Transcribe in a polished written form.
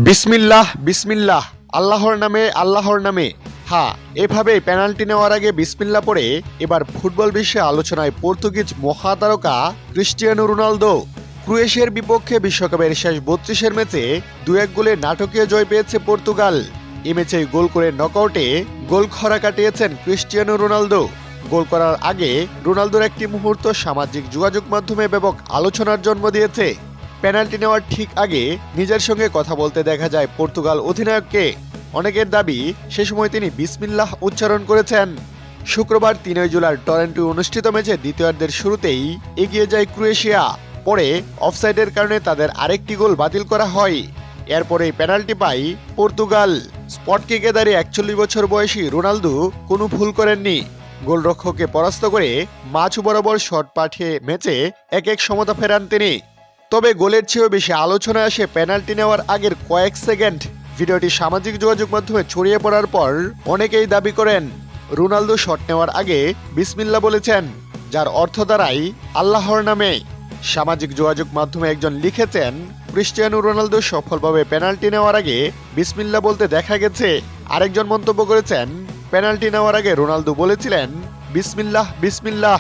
বিসমিল্লাহ বিসমিল্লাহ, আল্লাহর নামে। হ্যাঁ, এভাবেই পেনাল্টি নেওয়ার আগে বিসমিল্লাহ পড়ে এবার ফুটবল বিশ্বে আলোচনায় পর্তুগিজ মহাতারকা ক্রিস্টিয়ানো রোনালদো। ক্রোয়েশিয়ার বিপক্ষে বিশ্বকাপের শেষ ৩২-এর ম্যাচে ২-১ গোলে নাটকীয় জয় পেয়েছে পর্তুগাল। এ ম্যাচেই গোল করে নকআউটে গোল খরা কাটিয়েছেন ক্রিস্টিয়ানো রোনালদো। গোল করার আগে রোনালদোর একটি মুহূর্ত সামাজিক যোগাযোগ মাধ্যমে ব্যাপক আলোচনার জন্ম দিয়েছে। পেনাল্টি নেওয়ার ঠিক আগে নিজের সঙ্গে কথা বলতে দেখা যায় পর্তুগাল অধিনায়ককে। অনেকের দাবি সে সময় তিনি বিসমিল্লাহ উচ্চারণ করেছেন। শুক্রবার ৩ জুলাই টরন্টো অনুষ্ঠিত ম্যাচে দ্বিতীয়ার্ধের শুরুতেই এগিয়ে যায় ক্রোয়েশিয়া। পরে অফসাইডের কারণে তাদের আরেকটি গোল বাতিল করা হয়। এরপরেই পেনাল্টি পায় পর্তুগাল। স্পট কিকে দাঁড়িয়ে ৪১ বছর বয়সী রোনালদো কোনো ভুল করেননি। গোলরক্ষককে পরাস্ত করে মাঝ বরাবর শট পাঠিয়ে ম্যাচে ১-১ সমতা ফেরান তিনি। তবে গোলের চেয়েও বেশি আলোচনা আসে পেনাল্টি নেওয়ার আগের কয়েক সেকেন্ড। ভিডিওটি সামাজিক যোগাযোগ মাধ্যমে ছড়িয়ে পড়ার পর অনেকেই দাবি করেন রোনালদো শট নেওয়ার আগে বিসমিল্লাহ বলেছেন, যার অর্থ দাঁড়ায় আল্লাহর নামে। সামাজিক যোগাযোগ মাধ্যমে একজন লিখেছেন, ক্রিস্টিয়ানো রোনালদো সফলভাবে পেনাল্টি নেওয়ার আগে বিসমিল্লাহ বলতে দেখা গেছে। আরেকজন মন্তব্য করেছেন, পেনাল্টি নেওয়ার আগে রোনালদো বলেছিলেন বিসমিল্লাহ বিসমিল্লাহ।